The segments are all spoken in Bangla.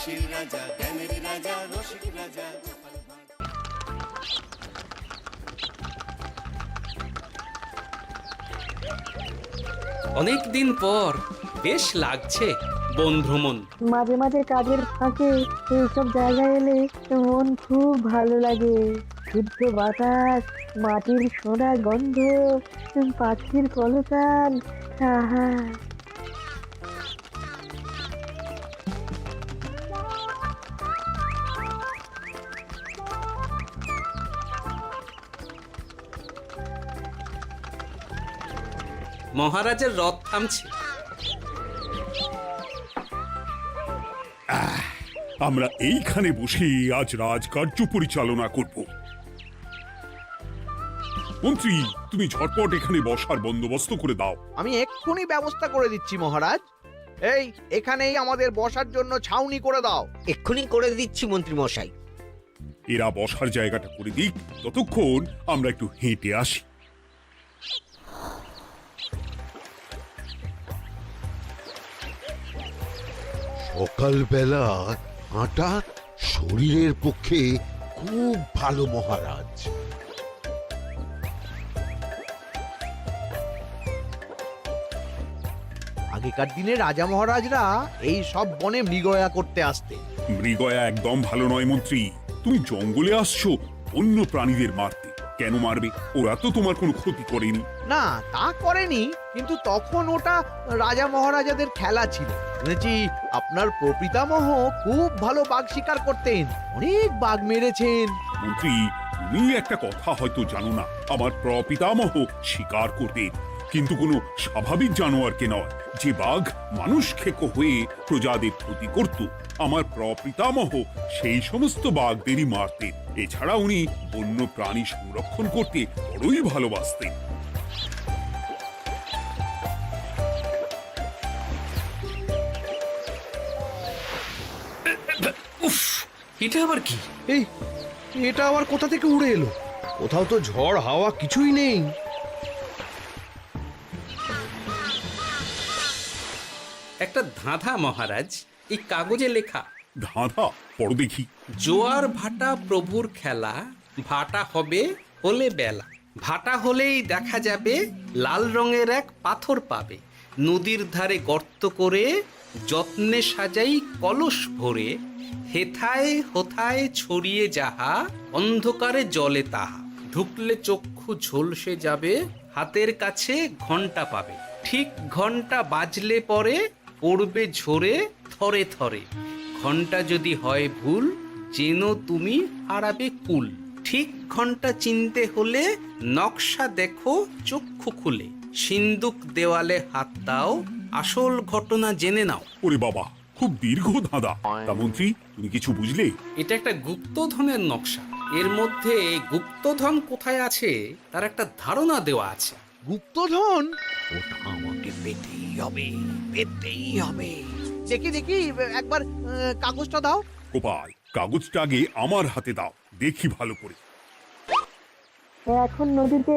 হাসির রাজা, জ্ঞানের রাজা, রসিক রাজা। অনেক দিন পর বেশ লাগছে বন ভ্রমণ। মাঝে মাঝে কাজের ফাঁকে এইসব জায়গায় এলে মন খুব ভালো লাগে। শুদ্ধ বাতাস, মাটির সোনা গন্ধ, পাখির কলতান, আহা। মহারাজের রথ থামছে। আমরা এইখানে বসে আজ রাজকার্য পরিচালনা করব। মন্ত্রী, তুমি ঝটপট এখানে বসার বন্দোবস্ত করে দাও। আমি এক্ষুনি ব্যবস্থা করে দিচ্ছি মহারাজ। এই এখানেই আমাদের বসার জন্য ছাউনি করে দাও। এক্ষুনি করে দিচ্ছি মন্ত্রী মশাই। এরা বসার জায়গাটা করে দিক, ততক্ষণ আমরা একটু হেঁটে আসি। সকালবেলা হাঁটা শরীরের পক্ষে খুব ভালো মহারাজ। আগেকার দিনে রাজা মহারাজরা এই সব বনে মৃগয়া করতে আসতেন। মৃগয়া একদম ভালো নয় মন্ত্রী। তুমি জঙ্গলে আসছো অন্য প্রাণীদের মারতে। কেন মারবে? ওরা তো তোমার কোনো ক্ষতি করেনি। না, তা করেনি, কিন্তু তখন ওটা রাজা মহারাজাদের খেলা ছিল। শুনেছি আপনার প্রপিতামহ খুব ভালো বাঘ শিকার করতেন, অনেক বাঘ মেরেছেন। মন্ত্রী, তুমি একটা কথা হয়তো জানো না। আমার প্রপিতামহ শিকার করতেন, কিন্তু কোনো স্বাভাবিক জানোয়ারকে নয়, যে বাঘ মানুষ খেকো হয়ে প্রজাদের ক্ষতি করত। আমার প্রপিতামহ সেই সমস্ত বাঘদেরই মারতেন। এছাড়া উনি বন্য প্রাণী সংরক্ষণ করতে বড়ই ভালোবাসতেন। উফ, এটা আবার কি? এই এটা আবার কোথা থেকে উড়ে এলো? কোথাও তো ঝড় হাওয়া কিছুই নেই। একটা ধাঁধা মহারাজ, এই কাগজে লেখা। ধাঁধা? পড়ো দেখি। জোয়ার ভাটা প্রভুর খেলা, ভাটা হবে হলে বেলা, ভাটা হলেই দেখা যাবে লাল রঙের এক পাথর পাবে, নদীর ধারে গর্ত করে যত্নে সাজাই কলস ভরে, হেথায় হোথায় ছড়িয়ে যাহা অন্ধকারে জলে তাহা, ঢুকলে চক্ষু ঝলসে যাবে, হাতের কাছে ঘন্টা পাবে, ঠিক ঘন্টা বাজলে পরে পড়বে ঝরে থরে থরে, ঘন্টা যদি হয় ভুল যেন তুমি হারাবে কুল, ঠিক ঘন্টা চিনতে হলে নকশা দেখো চক্ষু খুলে, সিন্দুক দেওয়ালে হাত দাও আসল ঘটনা জেনে নাও। ওরে বাবা, খুব দীর্ঘ ধাঁধা। তা মন্ত্রী, তুমি কিছু বুঝলে? এটা একটা গুপ্তধনের নকশা। এর মধ্যে গুপ্তধন কোথায় আছে তার একটা ধারণা দেওয়া আছে। গুপ্তধন? ওটা আমাকে পেতেই হবে, পেতেই হবে। দেখি দেখি একবার কাগজটা দাও। গোপাল, কাগজটা আগে আমার হাতে দাও, দেখি ভালো করে। এখন নদীতে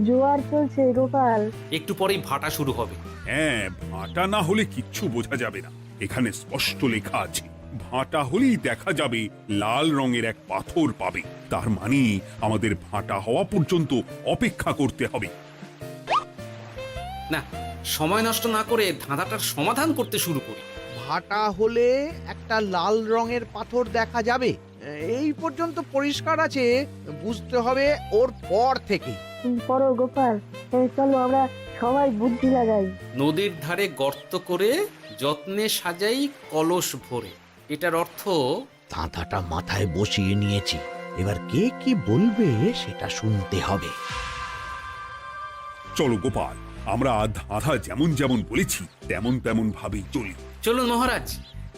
জোয়ার চলছে গোপাল। একটু পরেই ভাটা শুরু হবে। হ্যাঁ, ভাটা না হলে কিচ্ছু বোঝা যাবে না। এখানে স্পষ্ট লেখা আছে, ভাটা হলেই দেখা যাবে লাল রঙের এক পাথর পাবে। তার মানে আমাদের ভাটা হওয়া পর্যন্ত অপেক্ষা করতে হবে। না, সময় নষ্ট না করে ধাঁধাটার সমাধান করতে শুরু করি। ভাটা হলে একটা লাল রঙের পাথর দেখা যাবে, এই পর্যন্ত পরিষ্কার আছে। বুঝতে হবে ওর পর থেকে। পড়ো গোপাল, চলো আমরা সবাই বুদ্ধি লাগাই। নদীর ধারে গর্ত করে যত্নে সাজাই কলস ভরে। এটার অর্থ, ধাঁধাটা মাথায় বসিয়ে নিয়েছি, এবার কে কি বলবে সেটা শুনতে হবে। চলো গোপাল, আমরা ধাঁধা যেমন যেমন বলেছি তেমন তেমন ভাবেই চলি। চলুন মহারাজ,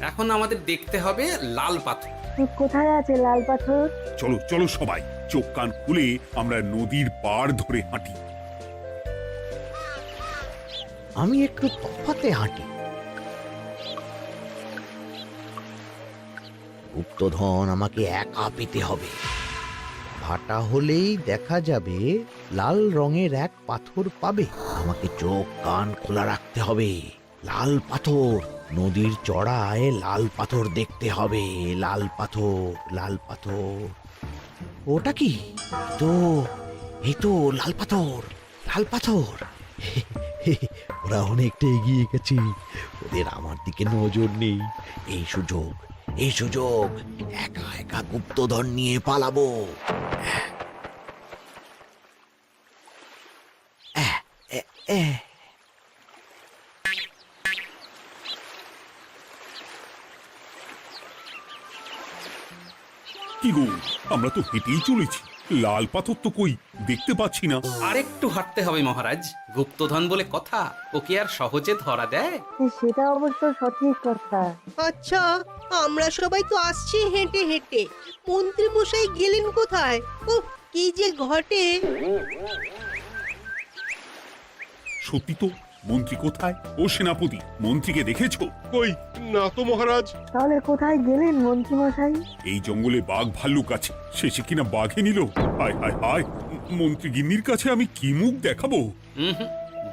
এখন আমাদের দেখতে হবে লাল পাথর। কোথায় আছে লাল পাথর? চলো চলো সবাই, চোখ কান খুলে আমরা নদীর পাড় ধরে হাঁটি। আমি একটু তফাতে হাঁটি। গুপ্তধন আমাকে একা পেতে হবে। ভাটা হলেই দেখা যাবে লাল রঙের এক পাথর পাবে। আমাকে চোখ কান খোলা রাখতে হবে। লাল পাথর, নদীর চড়ায় লাল পাথর দেখতে হবে, লাল পাথর, লাল পাথর। ওটা কি? এই তো লাল পাথর, লাল পাথর। ওরা অনেকটা এগিয়ে গেছে, ওদের আমার দিকে নজর নেই। এই সুযোগ, এই সুযোগ, একা একা গুপ্তধন নিয়ে পালাবো। কি গো, আমরা তো হেঁটেই চলেছি, লাল পাথর তো কই দেখতে পাচ্ছি না। আরেকটু হাঁটতে হবে মহারাজ, গুপ্তধন বলে কথা, ওকে আর সহজে ধরা দেয়? সেটা অবশ্য সঠিক কথা। আচ্ছা, আমরা সবাই তো আসছি হেঁটে হেঁটে, মন্ত্রী মশাই গেলেন কোথায়? ও কি যে ঘটে! সত্যি তো, মন্ত্রী কোথায়? ও সেনাপতি, মন্ত্রীকে দেখেছো? কই না তো মহারাজ। তাহলে কোথায় গেলেন মন্ত্রী মশাই? এই জঙ্গলে বাঘ ভাল্লুক আছে, শেষে কিনা বাঘে নিল। হায় হায় হায়, মন্ত্রী গিন্নির কাছে আমি কি মুখ দেখাবো? হুম,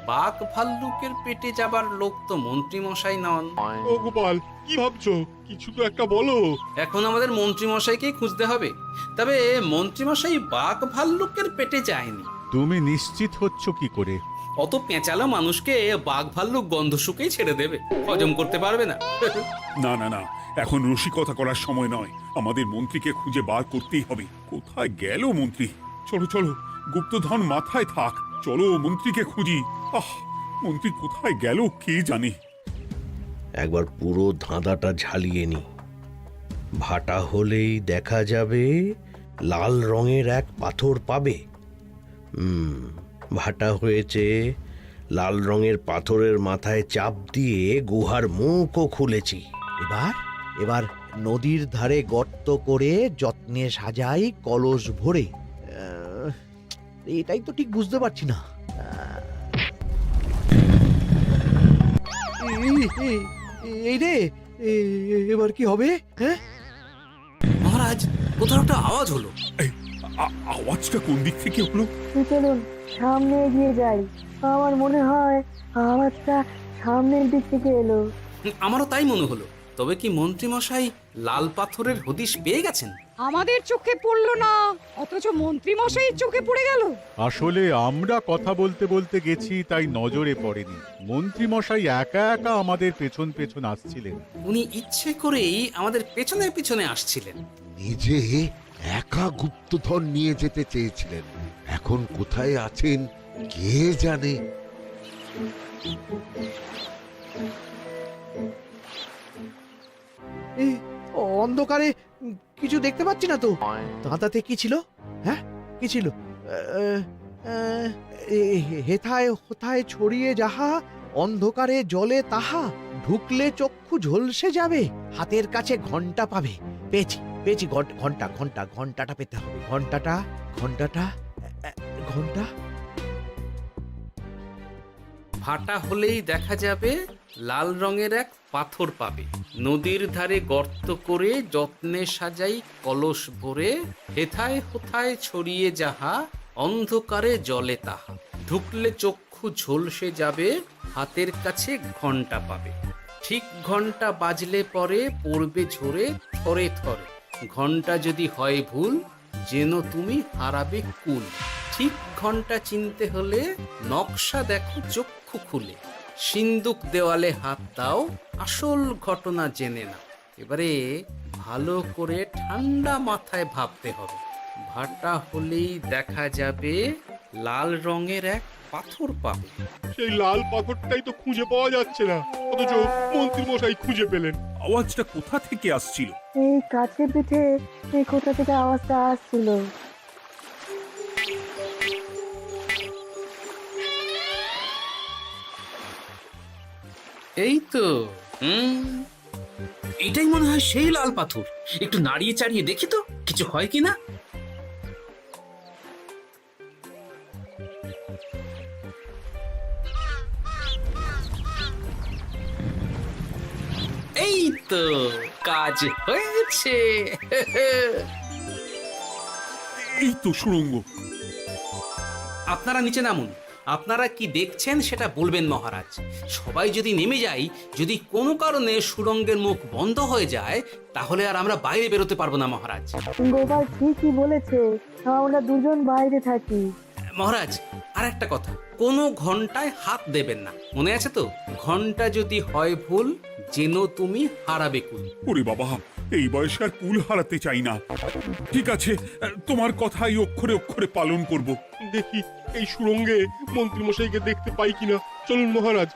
বাঘ ভাল্লুকের পেটে যাবার লোক তো মন্ত্রী মশাই নন। ও গোপাল, কি ভাবছো? কিছু তো একটা বলো। এখন আমাদের মন্ত্রী মশাইকেই খুঁজতে হবে। তবে মন্ত্রী মশাই বাঘ ভাল্লুকের পেটে যায়নি। তুমি নিশ্চিত হচ্ছ কি করে? অত পেঁচালো মানুষকে বাঘ ভাল্লুক গন্ধ শুকেই ছেড়ে দেবে, হজম করতে পারবে না। না না না, এখন রসিকতা করার সময় নয়, আমাদের মন্ত্রীকে খুঁজে বার করতেই হবে। কোথায় গেল মন্ত্রী? চলো চলো, গুপ্তধন মাথায় থাক, চলো মন্ত্রীকে খুঁজি। আহ, মন্ত্রী কোথায় গেল কে জানে। একবার পুরো ধাঁধাটা ঝালিয়ে নি। ভাটা হলেই দেখা যাবে লাল রঙের এক পাথর পাবে। ভাটা হয়েছে, লাল রঙের পাথরের মাথায় চাপ দিয়ে গুহার মুখও খুলেছি। এবার নদীর ধারে গর্ত করে যত্নে সাজাই কলস ভরে। এটাই তো ঠিক বুঝতে পারছি না। এই রে, এবার কি হবে? হ্যাঁ মহারাজ, কোথাও একটা আওয়াজ হলো। এই, আওয়াজটা কোন দিক থেকে হলো? চলুন সামনে এগিয়ে যাই, আমার মনে হয় আওয়াজটা সামনের দিক থেকে এলো। আমারও তাই মনে হলো। তবে কি মন্ত্রী মশাই লাল পাথরের হদিশ পেয়ে গেছেন? আমাদের চোখে পড়লো না, অথচ মন্ত্রী মশাইয়ের চোখে পড়ে গেল। আসলে আমরা কথা বলতে বলতে গেছি, তাই নজরে পড়েনি। মন্ত্রী মশাই একা একা আমাদের পেছন পেছন আসছিলেন। উনি ইচ্ছে করেই আমাদের পেছনে পেছনে আসছিলেন। নিজে একা গুপ্তধন নিয়ে যেতে চেয়েছিলেন, এখন কোথায় আছেন কে জানে। অন্ধকারে কিছু দেখতে পাচ্ছি না তো। দাঁতাতে কি ছিল? হ্যাঁ, কি ছিল? হেথায় হোথায় ছড়িয়ে যাহা, অন্ধকারে জলে তাহা, ঢুকলে চক্ষু ঝলসে যাবে, হাতের কাছে ঘন্টা পাবে। পেয়েছি পেয়েছি, ঘন্টা ঘন্টা ঘন্টাটা পেতে হবে। ঘন্টাটা ঘন্টাটা ঘন্টা। ভাটা হলেই দেখা যাবে লাল রঙের এক পাথর পাবে, নদীর ধারে গর্ত করে যত্নে সাজাই কলস ভরে, হেথায় হোথায় ছড়িয়ে যাহা, অন্ধকারে জলে তাহা, ঢুকলে চক্ষু ঝলসে যাবে, হাতের কাছে ঘন্টা পাবে। ঠিক ঘন্টা বাজলে পরে পড়বে ঝরে থরে থরে, ঘন্টা যদি হয় ভুল যেন তুমি হারাবে কুল। ঠিক ঘন্টা চিনতে হলে নকশা দেখো চক্ষু খুলে, সিন্দুক দেওয়ালে হাত দাও, আসল ঘটনা জেনে না। এবারে ভালো করে ঠান্ডা মাথায় ভাবতে হবে। ভাটা হলেই দেখা যাবে লাল রঙের এক পাথর পাবে। সেই লাল পাথরটাই তো খুঁজে পাওয়া যাচ্ছে না, অথচ মন্ত্রী মশাই খুঁজে পেলেন। আওয়াজটা কোথা থেকে আসছিল? এই কাছে পিঠে কোথা থেকে আওয়াজটা আসছিল। এই তো, এটাই মনে হয় সেই লাল পাথর। একটু নাড়িয়ে চাড়িয়ে দেখি তো কিছু হয় কিনা। এই তো, কাজ হয়েছে। এই তো সুড়ঙ্গ। আপনারা নিচে নামুন, আপনারা কি দেখছেন সেটা বলবেন মহারাজ। সবাই যদি নেমে যাই, যদি কোনো কারণে সুড়ঙ্গের মুখ বন্ধ হয়ে যায়, তাহলে আর আমরা বাইরে বেরোতে পারবো না মহারাজ। গোপাল ঠিকই বলেছে, আমরা দুজন বাইরে থাকি। মহারাজ, আর একটা কথা, কোনো ঘন্টায় হাত দেবেন না, মনে আছে তো? ঘন্টা যদি হয় ভুল, যেন তুমি হারাবে কুল। ওরে বাবা, এই বয়সে আর কুল হারাতে চাই না। ঠিক আছে, তোমার কথাই অক্ষরে অক্ষরে পালন করব। দেখি এই সুরঙ্গে মন্ত্রীমশাইকে দেখতে পাই কিনা। চলুন মহারাজ,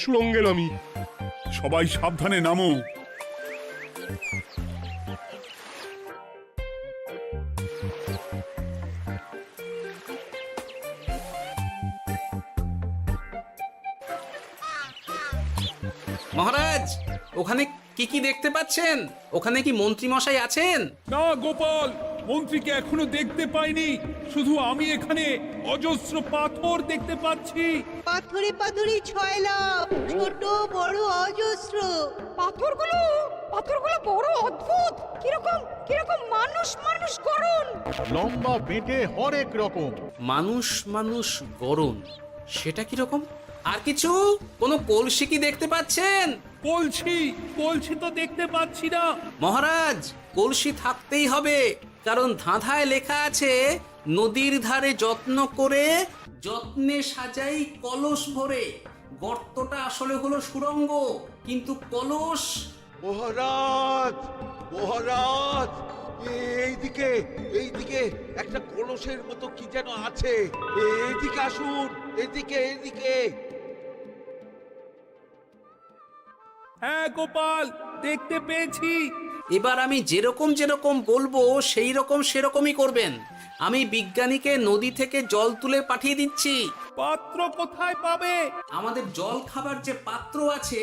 সুরঙ্গে নামি। সবাই সাবধানে নামো। মহারাজ, ওখানে কি কি দেখতে পাচ্ছেন? ওখানে কি মন্ত্রী মশাই আছেন? না গোপাল, মন্ত্রীকে এখনো দেখতে পাইনি। শুধু আমি এখানে অজস্র পাথর দেখতে পাচ্ছি। পাথরে পাথরে ছয় লাভ, ছোট বড় অজস্র। পাথরগুলো বড় অদ্ভুত, কিরকম কিরকম মানুষ মানুষ করুন। লম্বা বেঁটে হরেক রকম। মানুষ মানুষ গরম, সেটা কি রকম? আর কিছু? কোনো কলসি কি দেখতে পাচ্ছেন? কলসি তো দেখতে পাচ্ছি না। মহারাজ, কলসি থাকতেই হবে, কারণ ধাঁধায় লেখা আছে, নদীর ধারে যত্ন করে যত্নে সাজাই কলস ভরে। গর্তটা আসলে হলো সুড়ঙ্গ, কিন্তু কলস। মহারাজ, মহারাজ, এইদিকে এইদিকে একটা কলসের মতো কি যেন আছে। এইদিকে আসুন, এদিকে এদিকে। হ্যাঁ গোপাল, দেখতে পেয়েছি। এবার আমি যেরকম যেরকম বলবো সেই রকম সেরকমই করবেন। আমি বিজ্ঞানীকে নদী থেকে জল তুলে পাঠিয়ে দিচ্ছি। পাত্র কোথায় পাবে? আমাদের জল খাবার যে পাত্র আছে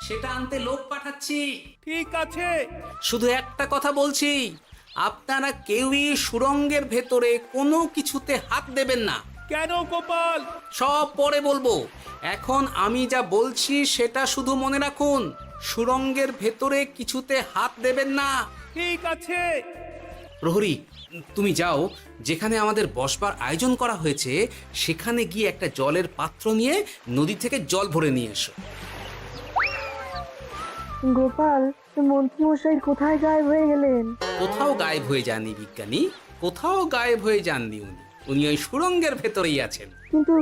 সেটা আনতে লোক পাঠাচ্ছি। ঠিক আছে। শুধু একটা কথা বলছি, আপনারা কেউই সুড়ঙ্গের ভেতরে কোনো কিছুতে হাত দেবেন না। কেন গোপাল? সব পরে বলবো, এখন আমি যা বলছি সেটা শুধু মনে রাখুন। সুড়ঙ্গের ভেতরে কিছুতে হাত দেবেন না। ঠিক আছে। প্রহরী, তুমি যাও, যেখানে আমাদের বসবার আয়োজন করা হয়েছে সেখানে গিয়ে একটা জলের পাত্র নিয়ে নদী থেকে জল ভরে নিয়ে এসো। গোপাল, মন্ত্রীমশাই কোথায় গায়েব হয়ে গেলেন? কোথাও গায়েব হয়ে যাননি বিজ্ঞানী, কোথাও গায়েব হয়ে যাননি উনি। উনি ওই সুড়ঙ্গের ভেতরেই আছেন। কিন্তু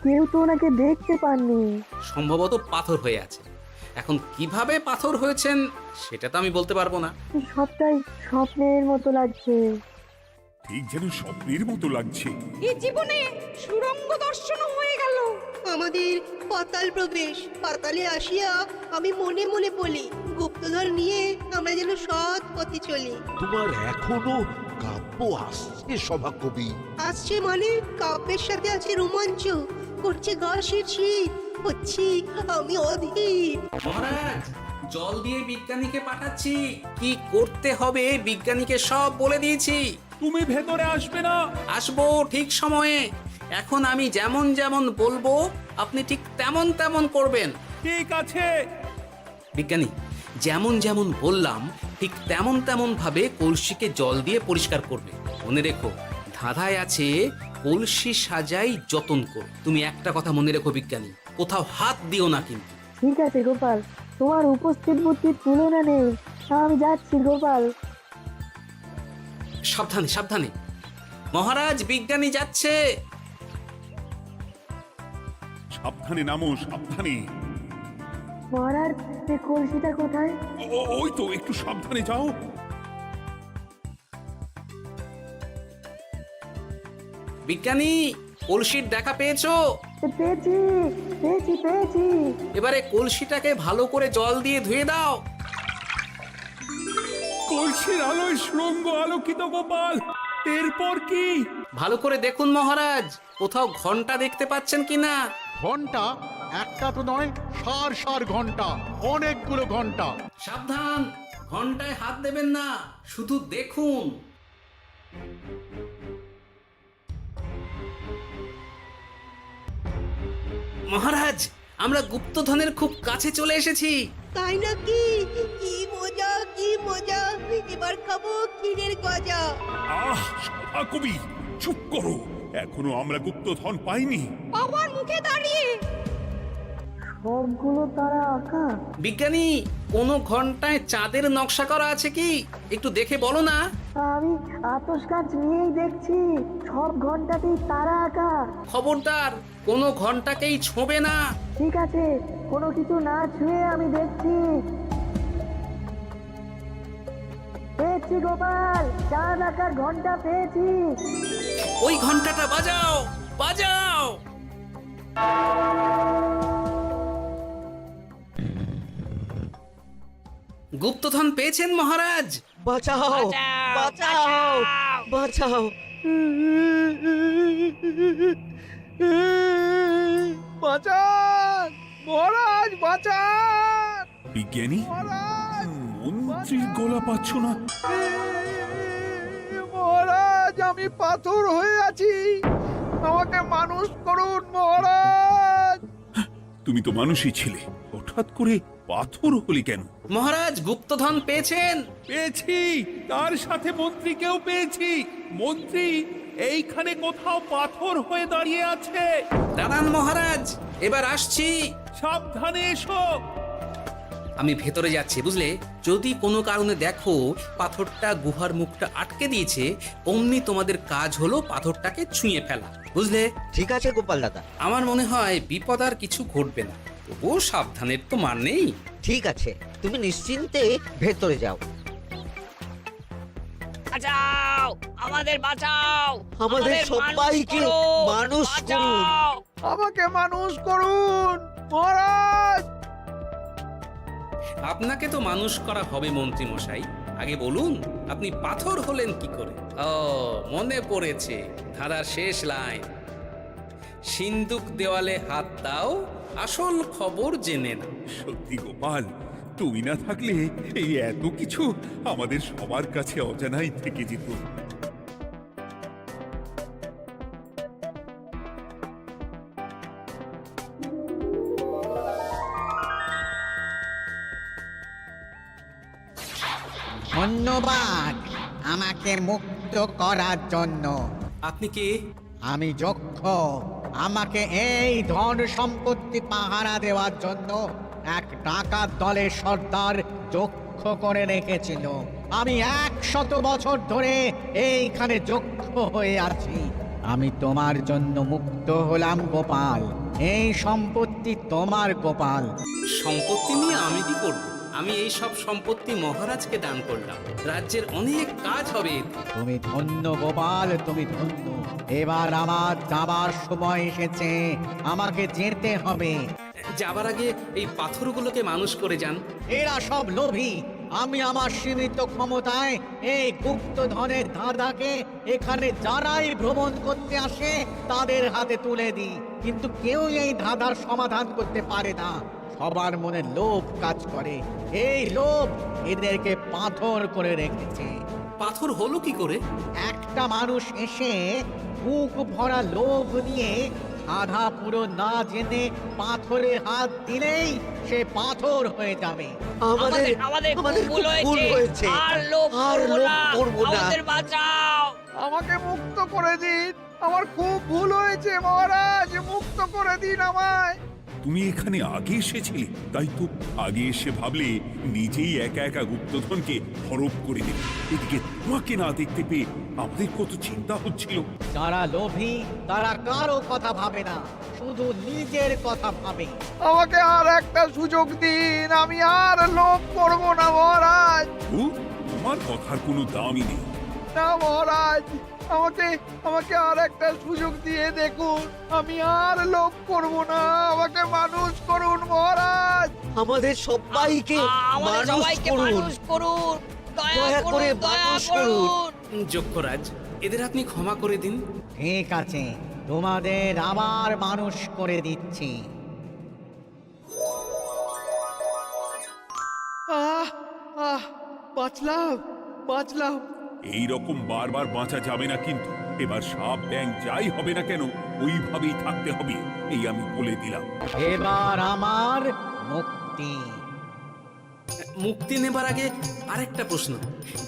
কেউ তো ওনাকে দেখতে পাননি। সম্ভবত পাথর হয়ে আছে। এখন কিভাবে পাথর হয়েছেন সেটা তো আমি বলতে পারবো না। সবটাই স্বপ্নের মতো লাগছে। ঠিক যেন স্বপ্নের মতো লাগছে। এই জীবনে সুরঙ্গ দর্শন হয়ে গেল। আমাদের পাতাল প্রবেশ। পাতালে আসিয়া আমি মনে মনে বলি, গুপ্তধন নিয়ে আমরা যেন সৎ পথে চলি। তোমার এখনো কাব্য আসছে সভাকবি? আসছে মানে কাব্যের সাথে আছে রোমাঞ্চ, করছে গা শীত, হচ্ছি আমি অধীর। মহারাজ, জল দিয়ে বিজ্ঞানীকে পাঠাচ্ছি। কি করতে হবে বিজ্ঞানীকে সব বলে দিয়েছি। তুমি ভেতরে আসবে না? আসবো ঠিক সময়ে। এখন আমি যেমন যেমন বলবো আপনি ঠিক তেমন তেমন করবেন। ঠিক আছে। বিজ্ঞানী, যেমন যেমন বললাম ঠিক তেমন তেমন ভাবে কলসিকে জল দিয়ে পরিষ্কার করবে। মনে রেখো, ধাঁধায় আছে কলসি সাজাই যতন কর। তুমি একটা কথা মনে রেখো বিজ্ঞানী, কোথাও হাত দিও না কিন্তু। ঠিক আছে গোপাল, তোমার উপস্থিত বুদ্ধির তুলনা নেই। আমি যাচ্ছি গোপাল। সাবধানে সাবধানে। মহারাজ, বিজ্ঞানী যাচ্ছে। সাবধানে নামো, সাবধানে। মহারাজ, কলসিটা কোথায়? ওই তো, একটু সাবধানে যাও। বিজ্ঞানী, কলসির দেখা পেয়েছো? পেয়েছি পেয়েছি পেয়েছি। এবারে কলসিটাকে ভালো করে জল দিয়ে ধুয়ে দাও। কলসির আলোয় সুড়ঙ্গ আলোকিত গোপাল। এরপর কি? ভালো করে দেখুন মহারাজ, কোথাও ঘন্টা দেখতে পাচ্ছেন কিনা। ঘন্টা? একটা তো নয়, সার সার ঘন্টা, অনেকগুলো ঘন্টা। সাবধান, ঘন্টায় হাত দেবেন না, শুধু দেখুন। মহারাজ, আমরা গুপ্তধনের খুব কাছে চলে এসেছি। তাই নাকি? কি মজা কি মজা, এবার খাবো ক্ষীরের গজা। আহ, সভাকবি চুপ করো, এখনো আমরা গুপ্তধন পাইনি। পাওয়ার মুখে দাঁড়িয়ে। সবগুলো তারা আঁকা। বিজ্ঞানী, কোনো ঘন্টায় চাঁদের নকশা করা আছে কি? একটু দেখে বলো না। আমি আতস কাজ নিয়েই দেখছি, সব ঘন্টাতেই তারা আঁকা। খবরদার, কোনো ঘন্টাকেই ছোঁবে না। ঠিক আছে, কোনো কিছু না ছুঁয়ে আমি দেখছি। পেয়েছি গোপাল, চাঁদ আঁকার ঘন্টা পেয়েছি। ওই ঘন্টাটা বাজাও, বাজাও। গুপ্তধন পেয়েছেন মহারাজ? বাঁচাও বাঁচাও বাঁচাও বাঁচান মহারাজ, বাঁচান বিজ্ঞানী, মহারাজ, মন্ত্রীর গলা পাচ্ছ না? মহারাজ, আমি পাথর হয়ে আছি, আমাকে মানুষ করুন মহারাজ। তুমি তো মানুষই ছিলে, হঠাৎ করে পাথর হলি কেন? মহারাজ, গুপ্তধন পেয়েছেন? পেয়েছি, তার সাথে মন্ত্রীকেও পেয়েছি। মন্ত্রী এইখানে কোথাও পাথর হয়ে দাঁড়িয়ে আছে। দাঁড়ান মহারাজ, এবার আসছি। সাবধানে এসো। আমি ভেতরে যাচ্ছি, বুঝলে? যদি কোনো কারণে দেখো পাথরটা গুহার মুখটা আটকে দিয়েছে, অমনি তোমাদের কাজ হলো পাথরটাকে ছুঁয়ে ফেলা, বুঝলে? ঠিক আছে গোপাল দাদা, আমার মনে হয় বিপদ আর কিছু ঘটবে না, তবুও সাবধানের তো মান নেই। ঠিক আছে, তুমি নিশ্চিন্তে ভেতরে যাও। বাঁচাও, আমাদের বাঁচাও, আমাদের সবাইকে মানুষ করুন। আমাকে মানুষ করুন মহারাজ। আপনাকে তো মানুষ করা হবে মন্ত্রী মশাই। আগে বলুন, আপনি পাথর হলেন কি করে? ও, মনে পড়েছে, ধারার শেষ লাইন, সিন্দুক দেওয়ালে হাত দাও, আসল খবর জেনে না। সত্যি গোপাল, তুমি না থাকলে এই এত কিছু আমাদের সবার কাছে অজানাই থেকে যেত। ধন্যবাদ আমাকে মুক্ত করার জন্য। আপনি কে? আমি যক্ষ। আমাকে এই ধন সম্পত্তি পাহারা দেওয়ার জন্য এক ডাকাত দলের সর্দার যক্ষ করে রেখেছিল। আমি 100 বছর ধরে এইখানে যক্ষ হয়ে আছি। আমি তোমার জন্য মুক্ত হলাম গোপাল। এই সম্পত্তি তোমার গোপাল। সম্পত্তি নিয়ে আমি কি করব? আমি এই সব সম্পত্তি মহারাজকে দান করলাম, রাজ্যের অনেক কাজ হবে এতে। তুমি ধন্য গোপাল, তুমি ধন্য। এবার আমার যাবার সময় এসেছে, আমাকে যেতে হবে। যাবার আগে এই পাথরগুলোকে মানুষ করে যান। এরা সব লোভী। আমি আমার সীমিত ক্ষমতায় এই গুপ্তধনের ধাঁধাকে এখানে যারাই ভ্রমণ করতে আসে তাদের হাতে তুলে দিই, কিন্তু কেউ এই ধাঁধার সমাধান করতে পারে না। সবার মনে লোভ কাজ করে, এই লোভ এদেরকে পাথর করে রেখেছে। পাথর হলো কি করে? একটা মানুষ এসে বুক ভরা লোভ নিয়ে আধা পুরো না জেনে পাথরে হাত দিলেই সে পাথর হয়ে যাবে। আমাদের আমাদের আমাদের ভুল ভুল হয়েছে, হয়েছে। আর লোভ আর করবো লোভ না, করবো না। আমাদের বাঁচাও। আমাকে মুক্ত করে দিন, আমার খুব ভুল হয়েছে মহারাজ, মুক্ত করে দিন আমায়। তুমি এখানে আগে এসেছিলে, তাই তো আগে এসে ভাবলে নিজেই একা একা গুপ্তধনকে হরপ করে দেবে। এদিকে তোমাকে না দেখতে পেয়ে আমাদের কত চিন্তা হচ্ছিল। যারা লোভী তারা কারো কথা ভাবে না, শুধু নিজের কথা ভাবে। আমাকে আর একটা সুযোগ দিন, আমি আর লোভ করব না মহারাজ। ও, তোমার কথার কোনো দামই নেই। না মহারাজ, আমাকে আর একটা সুযোগ দিয়ে দেখুন, আমি আর লোভ করব না, আমাকে মানুষ করুন মহারাজ। আমাদের সবাইকে আমাদের মানুষ সবাইকে করুন। মানুষ করুন, দয়া দয়া করে করুন, দয়া মানুষ করুন। করুন। যক্ষরাজ, এদের আপনি ক্ষমা করে দিন। ঠিক আছে, তোমাদের আবার মানুষ করে দিচ্ছি। বাঁচলাম। এই রকম বারবার বাঁচা যাবে না, কিন্তু এবার সাপ ব্যাং যাই হবে না কেন ওইভাবেই থাকতে হবে, এই আমি বলে দিলাম। এবার আমার মুক্তি। মুক্তি নেবার আগে আরেকটা প্রশ্ন,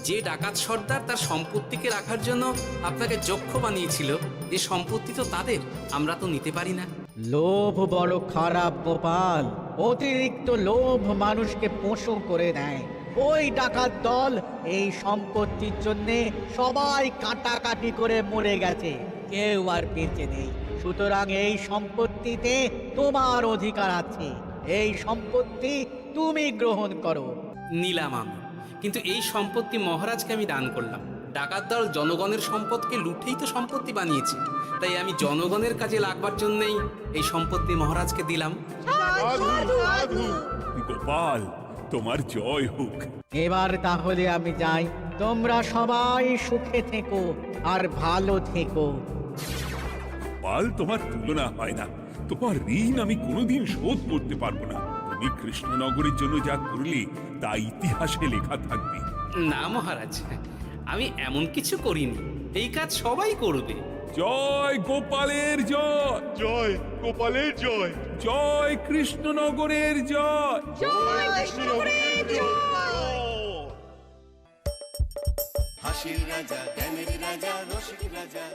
যে ডাকাত সর্দার তার সম্পত্তিকে রাখার জন্য আপনাকে যক্ষ বানিয়েছিল, এই সম্পত্তি তো তাদের, আমরা তো নিতে পারি না। লোভ বড় খারাপ গোপাল, অতিরিক্ত লোভ মানুষকে পশু করে দেয়। ওই ডাকাত দল এই সম্পত্তির জন্যে সবাই কাটাকাটি করে মরে গেছে, কেউ আর বেঁচে নেই। সুতরাং এই সম্পত্তিতে তোমার অধিকার আছে, এই সম্পত্তি তুমি গ্রহণ করো। নিলাম আমি, কিন্তু এই সম্পত্তি মহারাজকে আমি দান করলাম। ডাকাত দল জনগণের সম্পদকে লুঠেই তো সম্পত্তি বানিয়েছে, তাই আমি জনগণের কাজে লাগবার জন্যই এই সম্পত্তি মহারাজকে দিলাম। গোপাল, তোমার জয় হোক। এবার তাহলে আমি যাই, তোমরা সবাই সুখে থেকো আর ভালো থেকো। গোপাল, তোমার তুলনা হয় না। তোমার ঋণ আমি কোনোদিন শোধ করতে পারবো না। তুমি কৃষ্ণনগরের জন্য যা করলে তা ইতিহাসে লেখা থাকবে। না মহারাজ, আমি এমন কিছু করিনি, এই কাজ সবাই করবে। জয় গোপালের জয়, জয় গোপালের জয়, জয় কৃষ্ণনগরের জয়। হাসির রাজা জ্ঞানের রাজা রসিক রাজা